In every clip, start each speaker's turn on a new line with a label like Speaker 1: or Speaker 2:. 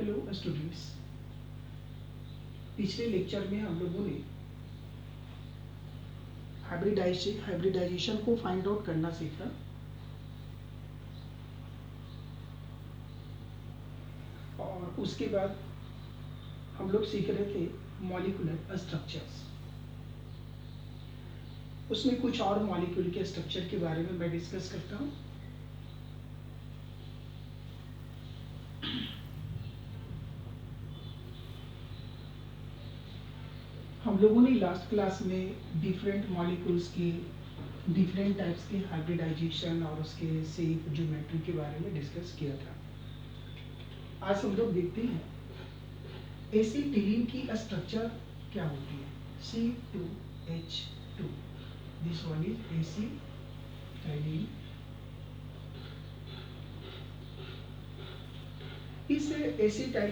Speaker 1: Hello students, पिछले lecture में हम लोगों ने हाइब्रिडाइजेशन को फाइंड आउट करना सीखा। और उसके बाद हम लोग सीख रहे थे मॉलिक्यूलर स्ट्रक्चर्स। उसमें कुछ और मॉलिक्यूल के स्ट्रक्चर के बारे में मैं डिस्कस करता हूँ। हम लोगों ने लास्ट क्लास में डिफरेंट मॉलिक्यूल्स के डिफरेंट टाइप्स के हाइब्रिडाइजेशन और उसके शेप ज्योमेट्री के बारे में डिस्कस किया था। आज हम लोग देखते हैं एसिटिलीन की स्ट्रक्चर क्या होती है। C2H2, this one is acetylene.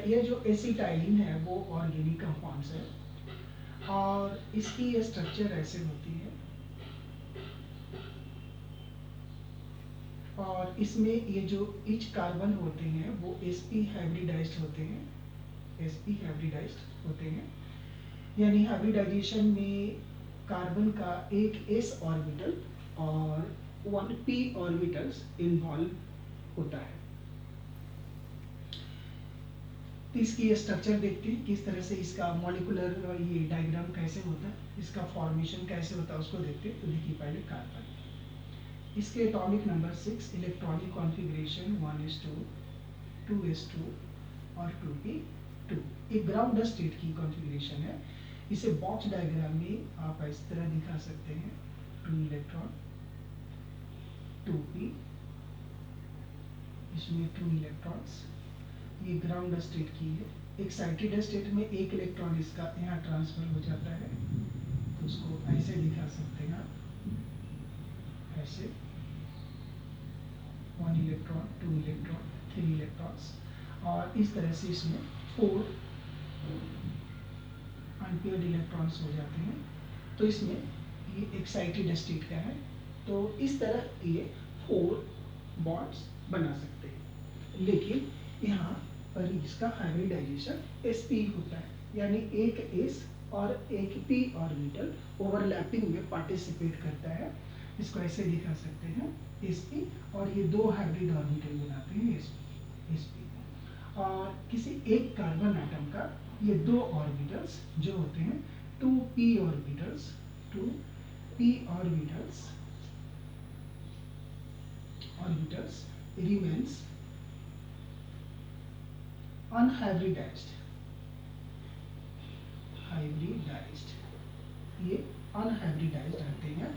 Speaker 1: ये जो एसिटाइलिन है वो ऑर्गेनिक कंपाउंड्स है और इसकी स्ट्रक्चर ऐसे होती है और इसमें ये जो इच कार्बन होते हैं वो sp हाइब्रिडाइज्ड होते हैं, sp हाइब्रिडाइज्ड होते हैं। यानी हाइब्रिडाइजेशन में कार्बन का एक s ऑर्बिटल और 1 p ऑर्बिटल्स इन्वॉल्व होता है। तो इसकी स्ट्रक्चर देखते हैं किस तरह से इसका मॉलिक्यूलर ये डायग्राम कैसे होता है, इसका फॉर्मेशन कैसे होता है उसको देखते हैं। तो देखिए पहले कार्बन, इसके atomic number 6, electronic configuration 1s2, 2s2 और 2p2। एक ग्राउंड स्टेट की कॉन्फ़िगरेशन है। इसे बॉक्स डायग्राम में आप इस तरह दिखा सकते हैं, 2 इलेक्ट्रॉन, 2p, इसमें 2 इलेक्ट्रॉन्स। ये ग्राउंड स्टेट की है। एक्साइटेड स्टेट में एक इलेक्ट्रॉन इसका यहाँ ट्रांसफर हो जाता है, तो उसको ऐसे दिखा सकते हैं आप, ऐसे 1 इलेक्ट्रॉन, 2 इलेक्ट्रॉन, 3 इलेक्ट्रॉन्स। और इस तरह से इसमें 4 अनपेयर्ड इलेक्ट्रॉन्स हो जाते हैं। तो इसमें ये एक्साइटेड स्टेट का है, तो इस तरह ये 4 बॉन्ड्स बना सकते हैं। लेकिन यहाँ पर इसका हाइब्रिडाइजेशन sp होता है, यानी एक s और एक p ऑर्बिटल ओवरलैपिंग में पार्टिसिपेट करता है। इसको ऐसे दिखा सकते हैं sp, और ये दो हाइब्रिड ऑर्बिटल बनाते हैं sp। और किसी एक कार्बन एटम का ये दो ऑर्बिटल्स जो होते हैं 2p orbitals, 2p orbitals remains unhybridized, ये अनहाइब्रिडाइज्ड रहते हैं,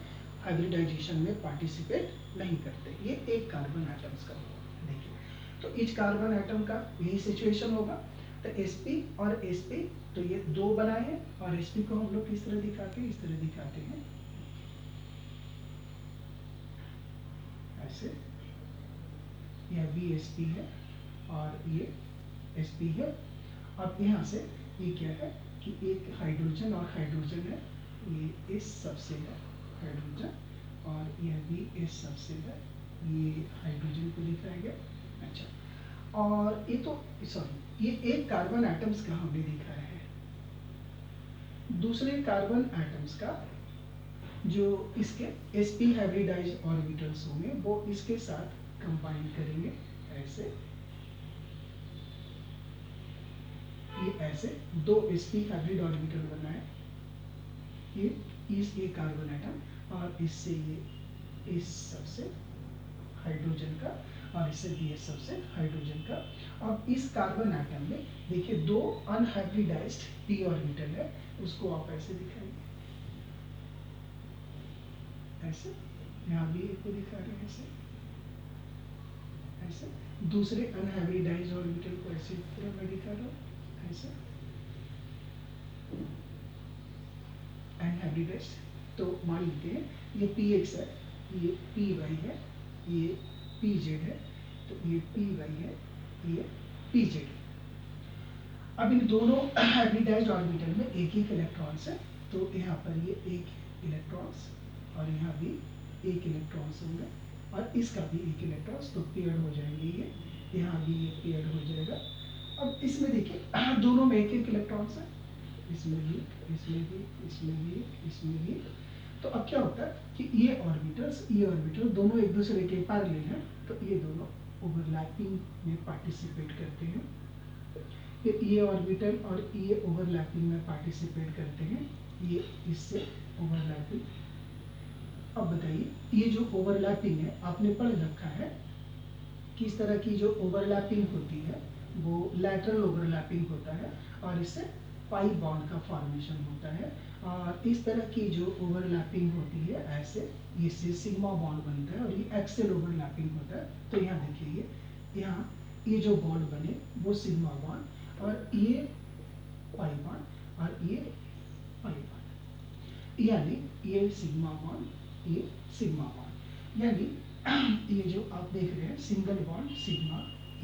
Speaker 1: हाइब्रिडाइजेशन में पार्टिसिपेट नहीं करते। ये एक कार्बन एटम्स का होगा। देखिए तो इच कार्बन एटम का यही सिचुएशन होगा। तो sp और sp, तो ये दो बनाए हैं और sp को हम लोग किस तरह दिखाते हैं, इस तरह दिखाते हैं ऐसे। यह भी sp है और ये sp है। अब यहाँ से ये क्या है कि एक हाइड्रोजन और हाइड्रोजन है, ये s सबसे है हाइड्रोजन, और यह भी s सबसे है, ये हाइड्रोजन को दिखाया गया। अच्छा, और ये तो सॉरी, ये एक कार्बन एटम्स का हमने दिखाया है। दूसरे कार्बन एटम्स का जो इसके sp हाइब्रिडाइज्ड ऑर्बिटल्स होंगे वो इसके साथ कंबाइन करेंगे ऐसे। ये ऐसे दो sp हाइब्रिड ऑर्बिटल बना है, ये इस एक कार्बन एटम और इससे ये इस सबसे हाइड्रोजन का और इससे भी इस सबसे हाइड्रोजन का। अब इस कार्बन एटम में देखिए दो अनहाइब्रिडाइज्ड p ऑर्बिटल है, उसको आप ऐसे दिखाएंगे ऐसे। यहाँ भी एक को दिखा रहे हैं ऐसे ऐसे। दूसरे अनहाइब्रिडाइज्ड ऑर्बिटल को ऐसे तरह मैं दिखा रहा हूँ ऐसे अनहाइब्रिडाइज्ड। तो मान लेते हैं ये px है, ये py है, ये pz है, तो ये py है, ये pz है। अब इन दोनों हाइब्रिडाइज्ड ऑर्बिटल में एक एक इलेक्ट्रॉन्स है, तो यहाँ पर ये एक इलेक्ट्रॉन्स और यहाँ भी एक इलेक्ट्रॉन्स होंगे और इसका भी एक इलेक्ट्रॉन्स, तो पेयर्ड हो जाएंगे ये। यहाँ भी ये पेयर्ड हो जाएगा अब इसमें देखिए दोनों में एक एक इलेक्ट्रॉन्स है, इसमें भी, इसमें भी, इसमें भी, इसमें भी। तो अब क्या होता है कि ये ऑर्बिटल दोनों एक दूसरे के पैरेलल हैं, तो ये दोनों ओवरलैपिंग में पार्टिसिपेट करते हैं। ये ऑर्बिटल और ये ओवरलैपिंग में पार्टिसिपेट करते हैं, ये इससे ओवरलैपिंग। अब बताइए, ये जो ओवरलैपिंग है आपने पढ़ रखा है, किस तरह की जो ओवरलैपिंग होती है वो लैटरल ओवरलैपिंग होता है, और इससे पाई बॉन्ड का फॉर्मेशन होता है। और इस तरह की जो ओवरलैपिंग होती है ऐसे, इससे सिग्मा बॉन्ड बनता है, और ये एक्सेल ओवरलैपिंग होता है। तो यहाँ देखिए, यहाँ ये जो बॉन्ड बने वो सिग्मा बॉन्ड, और ये पाई बॉन्ड, और ये पाई बॉन्ड, यानी ये सिग्मा बॉन्ड, ये सिग्मा बॉन्ड, यानी ये जो आप देख रहे हैं सिंगल बॉन्ड सिग्मा,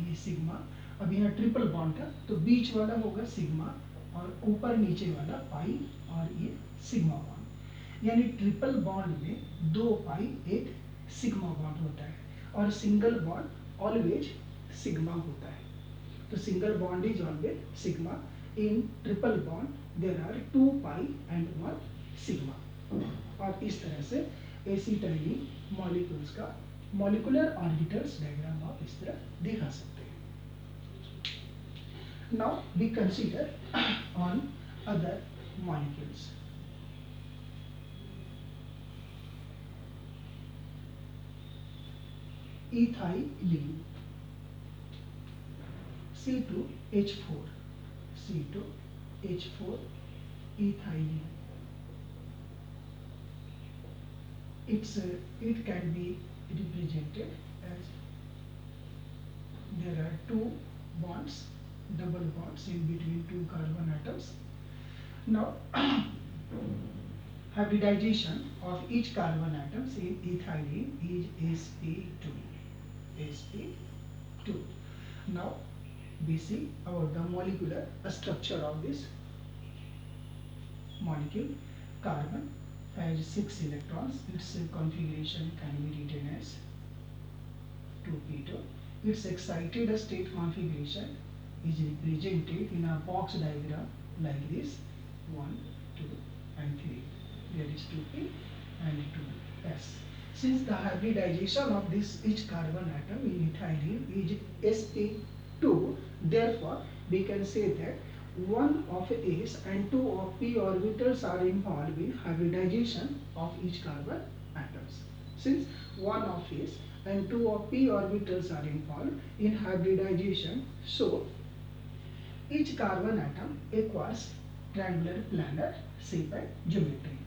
Speaker 1: ये सिग्मा। अब यहाँ ट्रिपल बॉन्ड था तो बीच वाला होगा सिग्मा, और ऊपर नीचे वाला पाई, और ये सिग्मा बॉन्ड। यानी ट्रिपल बॉन्ड में 2 पाई एक सिग्मा बॉन्ड होता है, और सिंगल बॉन्ड ऑलवेज सिग्मा होता है। तो single bond is always sigma, in triple bond there are 2 pi and 1 sigma. और इस तरह से एसिटाइलिन मॉलिक्यूल्स का मॉलिक्यूलर ऑर्बिटल्स डायग्राम आप इस तरह दिखा सकते हैं। Now we consider on other molecules. Ethylene C2H4, C2H4 ethylene. It can be represented as there are 2 bonds, double bonds in between 2 carbon atoms. Now hybridization of each carbon atoms in ethylene is sp2, sp2. Now we see about the molecular structure of this molecule. Carbon has 6 electrons. Its configuration can be written as 2p2. Its excited state configuration is represented in a box diagram like this: 1, 2, and 3. There is 2p and 2s. Since the hybridization of this each carbon atom in ethylene is sp2, therefore we can say that one of s and 2 of p orbitals are involved in hybridization of each carbon atoms. Since one of s and 2 of p orbitals are involved in hybridization, so each carbon atom acquires triangular planar shape and geometry.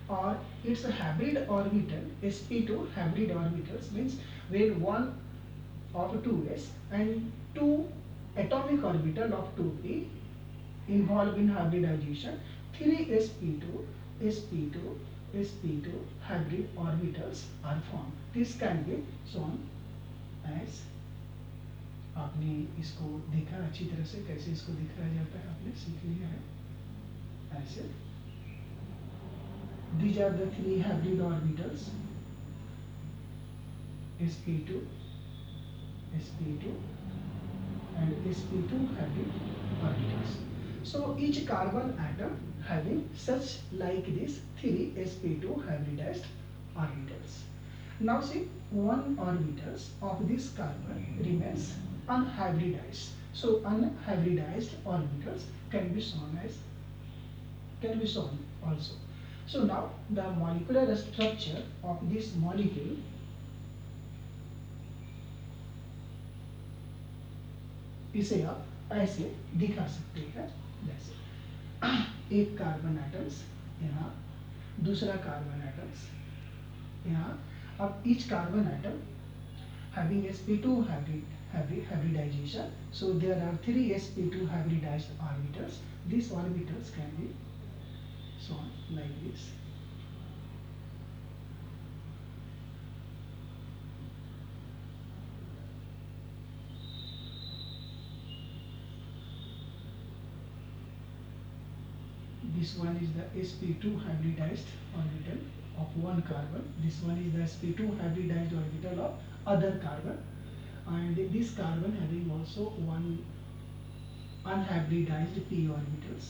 Speaker 1: Or its hybrid orbital, sp2 hybrid orbitals, means when one of 2s and 2 atomic orbital of 2p involved in hybridization, 3 sp2, sp2, sp2 hybrid orbitals are formed. This can be shown as, आपने इसको देखा अच्छी तरह से, कैसे इसको दिखाया जाता है आपने सीख लिया है ऐसे। These are the 3 hybrid orbitals: sp2, sp2, and sp2 hybrid orbitals. So each carbon atom having such like this 3 sp2 hybridized orbitals. Now see, one orbitals of this carbon remains unhybridized. So unhybridized orbitals can be shown also. So now the molecular structure of this molecule इसे आप ऐसे दिखा सकते हैं, जैसे एक carbon atoms यहाँ, दूसरा कार्बन एटम्स यहाँ। अब each carbon atom having sp2 hybridization, so there are 3 sp2 hybridized orbitals. These orbitals can be shown like this. This one is the sp2 hybridized orbital of one carbon. This one is the sp2 hybridized orbital of other carbon, and this carbon having also one unhybridized p orbitals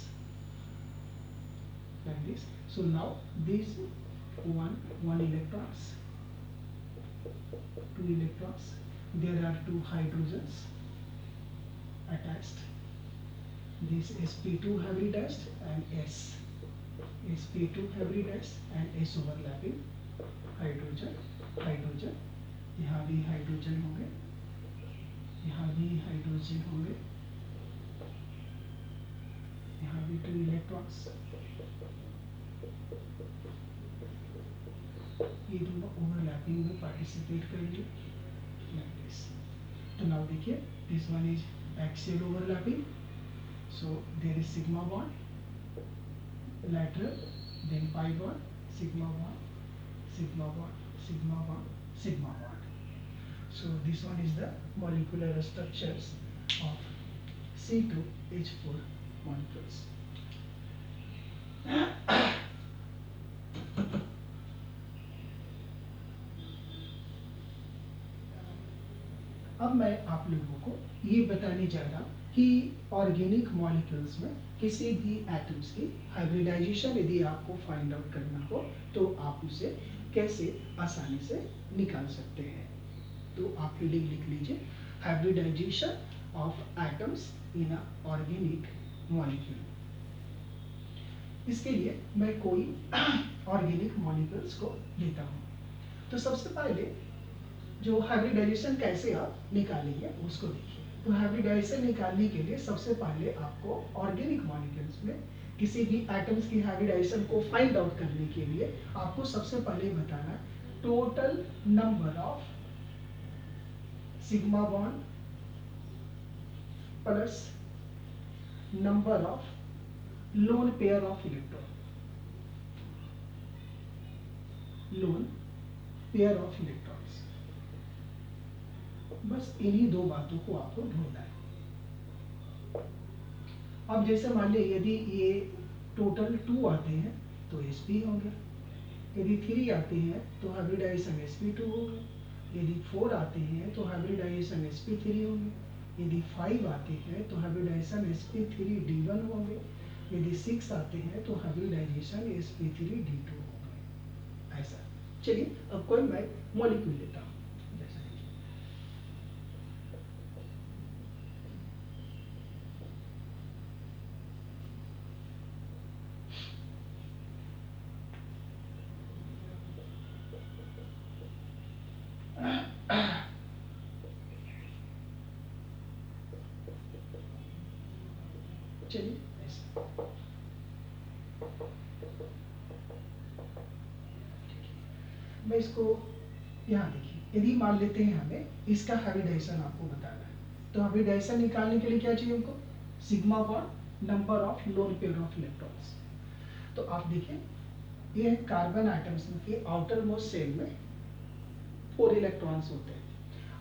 Speaker 1: like this. So now these one electrons, two electrons, there are two hydrogens attached. This sp2 hybridized and sp2 hybridized and s overlapping hydrogen, यहाँ भी hydrogen होंगे, यहाँ भी hydrogen होंगे, यहाँ भी two electrons, ये दोनों ओवरलैपिंग में पार्टिसिपेट करेंगे लाइक दिस. तो नाउ देखिए, this one is axial overlapping, so there is sigma bond, lateral, then pi bond, sigma bond, sigma bond, sigma bond, sigma bond. So this one is the molecular structures of C2H4 molecules. अब मैं आप लोगों को ये बताने जा रहा हूँ कि ऑर्गेनिक मॉलिक्यूल्स में किसी भी एटम्स की हाइब्रिडाइजेशन यदि आपको फाइंड आउट करना हो तो आप उसे कैसे आसानी से निकाल सकते हैं. तो आप रीडिंग लिख लीजिए, hybridization of atoms in a organic molecule. इसके लिए मैं कोई ऑर्गेनिक मॉलिक्यूल्स को लेता हूँ. तो सबसे पहले जो हाइब्रिडाइजेशन कैसे आप निकालेंगे उसको देखिए. तो हाइब्रिडाइजेशन निकालने के लिए सबसे पहले आपको ऑर्गेनिक मॉलिक्यूल्स में किसी भी एटम्स की हाइब्रिडाइजेशन को फाइंड आउट करने के लिए आपको सबसे पहले बताना total number of sigma bond plus number of lone pair of electron, lone pair of electrons. बस इन्हीं दो बातों को आपको ढूंढना है. अब जैसे मान लीजिए यदि ये टोटल 2 आते हैं तो sp होंगे, यदि 3 आते हैं तो हाइब्रिडाइजेशन sp2 होगा, यदि 4 आते हैं तो हाइब्रिडाइजेशन sp3 होंगे, यदि 5 आते हैं तो हाइब्रिडाइजेशन sp3d1 होंगे, यदि 6 आते हैं तो हाइब्रिडाइजेशन sp3d2 होंगे. ऐसा. चलिए अब कोई मैं मॉलिक्यूल लेता हूँ. चलिए ऐसा. मैं इसको यहाँ देखिए, यदि मान लेते हैं हमें इसका हाइब्रिडाइजेशन आपको बताना है, तो हाइब्रिडाइजेशन निकालने के लिए क्या चाहिए हमको? Sigma bond, number of lone pair of electrons. तो आप देखिए, ये कार्बन आइटम्स के आउटर मोस्ट शेल में 4 इलेक्ट्रॉन्स होते हैं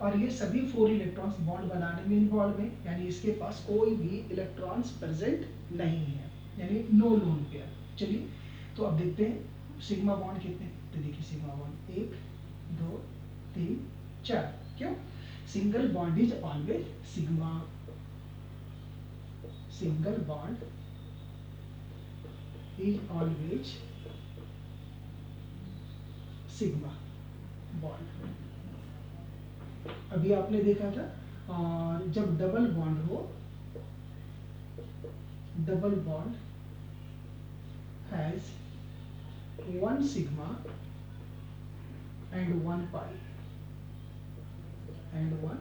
Speaker 1: और ये सभी 4 इलेक्ट्रॉन्स बॉन्ड बनाने में इन्वॉल्व है, यानी इसके पास कोई भी इलेक्ट्रॉन्स प्रेजेंट नहीं है, यानी नो लोन पेयर. चलिए तो अब देखते हैं सिग्मा बॉन्ड कितने. तो देखिए सिग्मा बॉन्ड 1 2 3 4. क्यों? Single bond is always sigma, single bond is always sigma bond. अभी आपने देखा था, और जब डबल बॉन्ड हो, double bond has 1 sigma and 1 pi and 1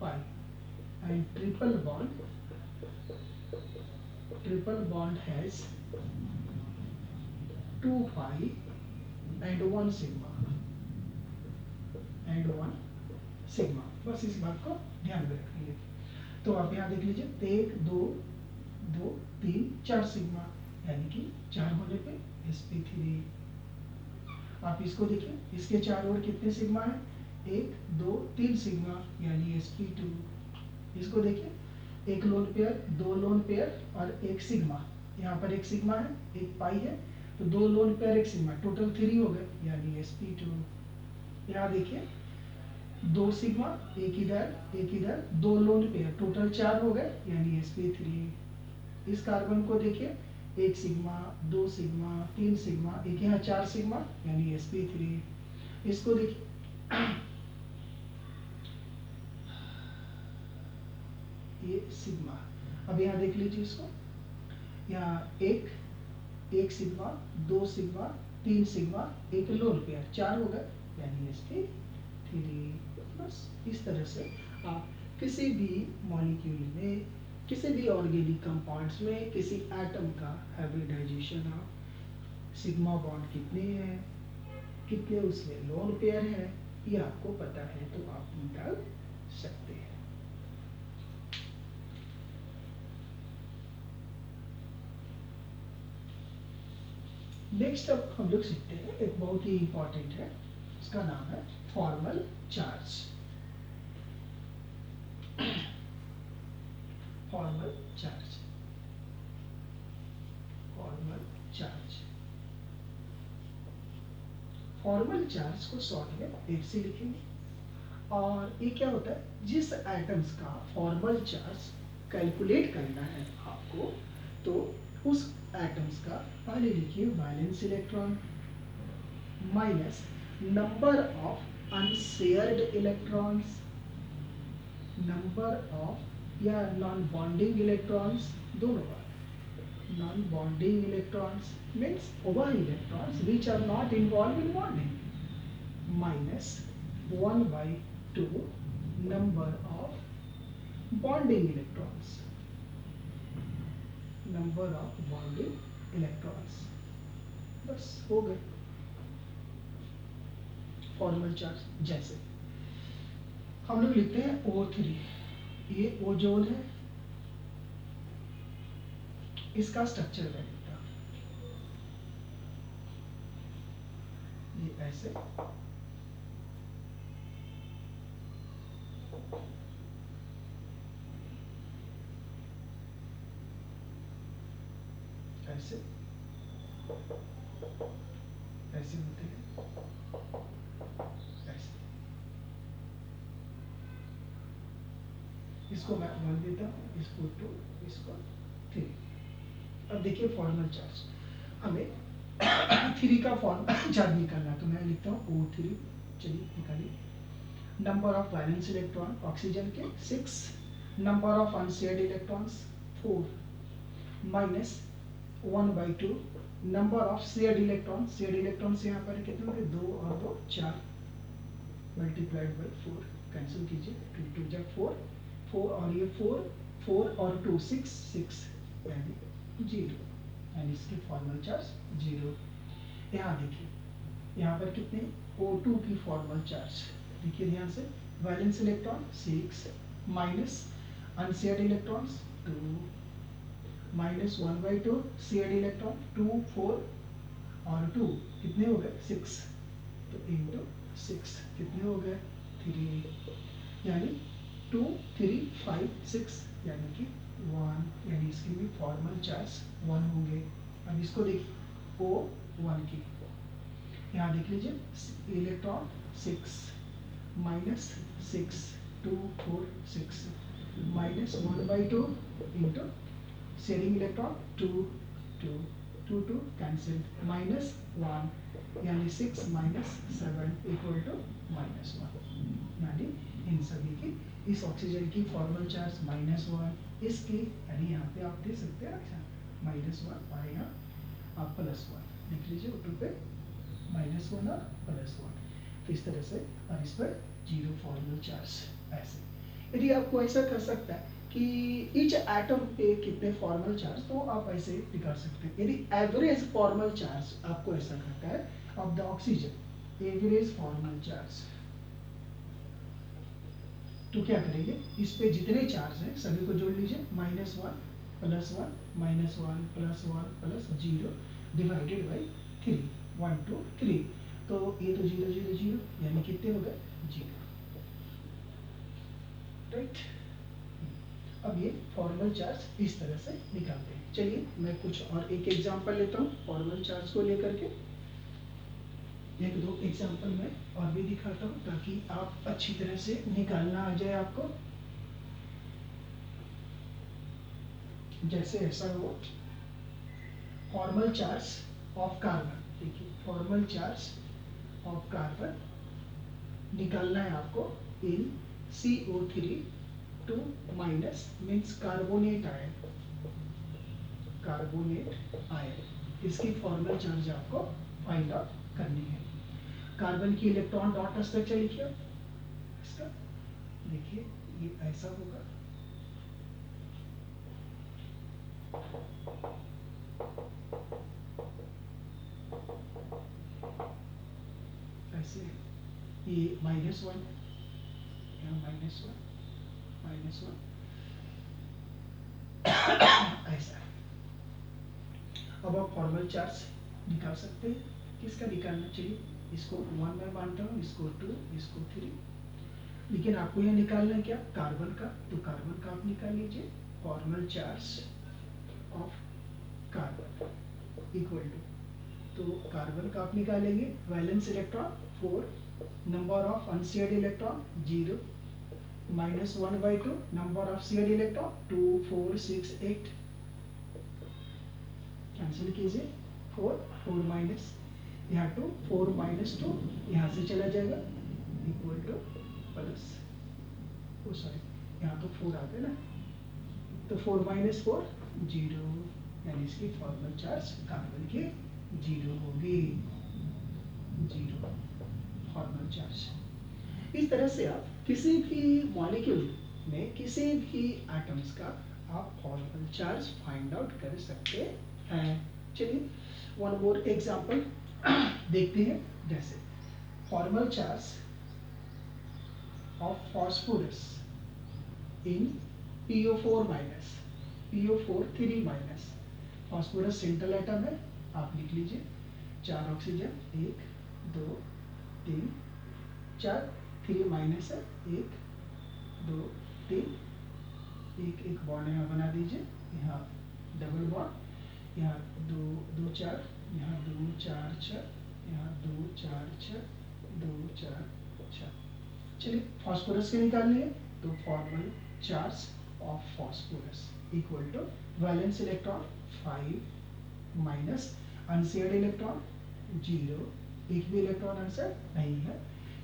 Speaker 1: pi, and triple bond has 2 pi and 1 sigma and 1 sigma. बस इस बात को ध्यान में रखिए. तो आप यहाँ देख लीजिए, 1 2 2 3 4 सिग्मा, यानी कि 4 होने पे sp3. आप इसको देखिए, इसके चारों ओर कितने सिग्मा है? 1 2 3 सिग्मा, यानी sp2. इसको देखिए, एक लोन पेयर, 2 लोन पेयर और 1 सिग्मा. यहाँ पर 1 सिग्मा है, 1 पाई है, तो 2 लोन पेयर 1 सिग्मा, टोटल 3 हो गए, यानी sp2. यहाँ देखिए, दो सिग्मा, एक इधर, दो लोन पेयर, टोटल 4 हो गए यानी sp3। इस कार्बन को देखिए, एक सिग्मा, दो सिग्मा, तीन सिग्मा, एक यहाँ 4 सिग्मा यानी sp3। इसको देखिए ये सिग्मा। अब यहाँ देख लीजिए इसको, यहाँ एक सिग्मा, दो सिग्मा, तीन सिग्मा, एक लोन पेयर, 4 हो गए यानी sp3। बस इस तरह से आप किसी भी मॉलिक्यूल में, किसी भी ऑर्गेनिक कंपाउंड्स में, किसी एटम का हाइब्रिडाइजेशन आप सिग्मा बॉन्ड कितने हैं, कितने उसमें लोन पेयर है, ये आपको पता है तो आप निकाल सकते हैं। नेक्स्ट अब हम लोग सीखते हैं, एक बहुत ही इंपॉर्टेंट है, इसका नाम है formal charge. Formal charge, formal charge, formal charge को शॉर्ट में ऐसे लिखेंगे। और ये क्या होता है, जिस एटम्स का फॉर्मल चार्ज कैलकुलेट करना है आपको, तो उस एटम्स का पहले लिखिए valence electron minus number of unshared electrons, number of या नॉन बॉन्डिंग इलेक्ट्रॉन्स, दोनों बार non-bonding electrons means over electrons which are not involved in bonding, minus 1 by 2 number of bonding electrons, number of bonding electrons। बस हो गए formal charge. जैसे हम लोग लिखते हैं O3, ये ओजोन है, इसका स्ट्रक्चर मैं लिखता हूं ये ऐसे, ऐसे ऐसे होते हैं, ऐसे। इसको मैं 1 देता हूँ, इसको 2, इसको 3। अब देखिए फॉर्मल चार्ज, हमें 3 का फॉर्मल चार्ज निकालना है, तो मैं लिखता हूँ O3। चलिए निकालिए। Number of valence electron oxygen के 6, number of unshared electrons 4, minus 1 by 2 number of shared electron, shared electrons यहाँ पर कितने होंगे, 2 और 2 4, मल्टीप्लाइड बाई 4, कैंसिल कीजिए, 2 2 जा 4, 4 और ये 4, 4 और 2 6 6 यानी 0, यानी इसकी फॉर्मल चार्ज 0। यहाँ देखिए, यहाँ पर कितने O2 की फॉर्मल चार्ज देखिए ध्यान से, valence electron 6 minus unshared electrons 2 minus 1 by 2 shared electron 2 4 और 2 कितने हो गए 6, तो इंटू 6 कितने हो गए 3, यानी 2 3 5 6 यानी कि 1, यानी इसकी भी फॉर्मल चार्ज 1 होंगे। अब इसको देखिए O1 की, यहाँ देख लीजिए electron 6 minus 6 2 4 6 minus 1 by 2 into sharing electron 2 2 2 2 cancel, minus 1 यानी 6 माइनस 7 इक्वल टू -1, यानी इन सभी की, इस ऑक्सीजन की फॉर्मल चार्ज -1, इसकी यानी यहाँ पे आप दे सकते हैं -1 और यहाँ आप +1 लिख लीजिए, O2 पे -1 और +1, तो इस तरह से, और इस पर 0 फॉर्मल चार्ज। ऐसे यदि आपको ऐसा कर सकता है कि ईच एटम पे कितने फॉर्मल चार्ज, तो आप ऐसे निकाल सकते हैं। यदि एवरेज फॉर्मल चार्ज आपको ऐसा करता है of the oxygen, average formal charge, तो क्या करेंगे, इस पे जितने चार्ज हैं सभी को जोड़ लीजिए, -1 +1 -1 +1 +0 डिवाइडेड बाई 3, 1 2 3, तो ये तो 0 0 0 यानी कितने हो गए 0, राइट। अब ये फॉर्मल चार्ज इस तरह से निकालते हैं। चलिए मैं कुछ और एक एग्जांपल लेता हूँ फॉर्मल चार्ज को लेकर के। एक दो एग्जांपल मैं और भी दिखाता हूँ ताकि आप अच्छी तरह से निकालना आ जाए आपको। जैसे ऐसा हो, फॉर्मल चार्ज ऑफ कार्बन, देखिए फॉर्मल चार्ज ऑफ कार्बन निकालना है आपको in CO3 two minus means carbonate ion, carbonate ion, इसकी फॉर्मल चार्ज आपको फाइंड आउट करनी है। कार्बन की इलेक्ट्रॉन डॉट स्ट्रक्चर लिखिए इसका, देखिए ये ऐसा होगा, ऐसे ये -1, यहाँ -1 -1 ऐसा है। अब आप फॉर्मल चार्ज निकाल सकते हैं, किसका निकालना चाहिए, इसको 1 में मानता हूँ, इसको 2, इसको 3, लेकिन आपको यह निकालना है क्या, कार्बन का, तो कार्बन का आप निकाल लीजिए। Formal charge of carbon equal to, तो कार्बन का आप निकालेंगे, valence electron 4, number of unshared electron 0, -1/2, number of shared electron 2, 4, 6, 8, cancel कीजिए, 4, 4 माइनस, यहाँ 2, 4 -2 यहाँ से चला जाएगा, इक्वल टू प्लस, ओ सॉरी यहाँ तो 4 आ गया ना, तो 4 - 4 0, यानी इसकी फॉर्मल चार्ज कार्बन की 0 होगी, 0 फॉर्मल चार्ज। इस तरह से आप किसी भी मॉलिक्यूल में किसी भी एटम्स का आप फॉर्मल चार्ज फाइंड आउट कर सकते हैं। चलिए वन मोर एग्जांपल देखते हैं, जैसे formal charge of phosphorus in PO4 minus, PO4 3 minus, phosphorus central atom है, आप लिख लीजिए 4 ऑक्सीजन, 1 2 3 4, 3 माइनस है, 1 2 3, एक बॉन्ड यहाँ बना दीजिए, यहाँ डबल बॉन्ड, यहाँ 2 2 4, यहाँ 2 4 6, यहाँ 2 4 6, 2 4 6। चलिए फास्फोरस के निकालनी है, तो formal charge of phosphorus equal to valence electron 5 minus unshared electron 0, एक भी इलेक्ट्रॉन आंसर नहीं है,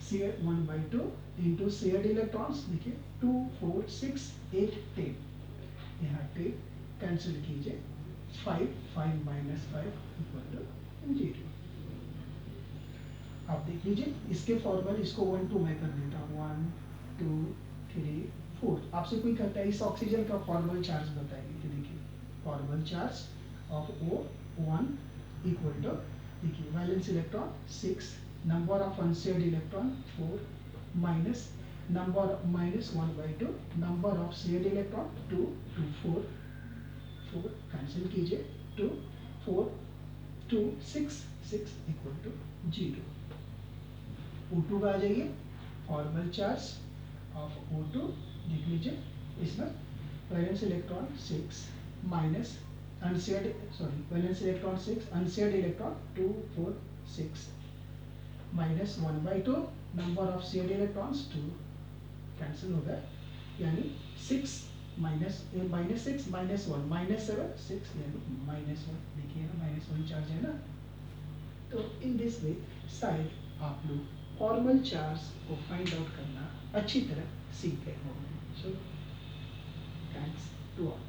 Speaker 1: शेयर 1/2 इंटू शेयर्ड इलेक्ट्रॉन्स, देखिए 2 4 6 8 10, यहाँ 10 कैंसिल कीजिए, 5 5 माइनस 5 इक्वल टू 0। आप देख लीजिए इसके फॉर्मल, इसको 1 2 मैं कर देता हूँ, 1 2 3 4, आपसे कोई कहता है इस ऑक्सीजन का फॉर्मल चार्ज बताइए, तो देखिए formal charge of O1 equal to, देखिए valence electron 6, number of unshared electron 4, minus number -1/2, number of shared electron 2 2 4 4 cancel कीजिए, 2 4 2 6 6 इक्वल टू 0। O2 का आ जाइए, फॉर्मल चार्ज ऑफ O2 देख लीजिए, इसमें valence electron 6 minus unshared, sorry valence electron 6, unshared electron 2 4 6, -1/2, number of shared electrons 2, cancel हो गया, यानी 6 minus -6 -1 -7 6, यानी -1, देखिए ना -1 चार्ज है ना। तो इन दिस वे शायद आप लोग फॉर्मल चार्ज को फाइंड आउट करना अच्छी तरह सीख गए होंगे। So thanks to all.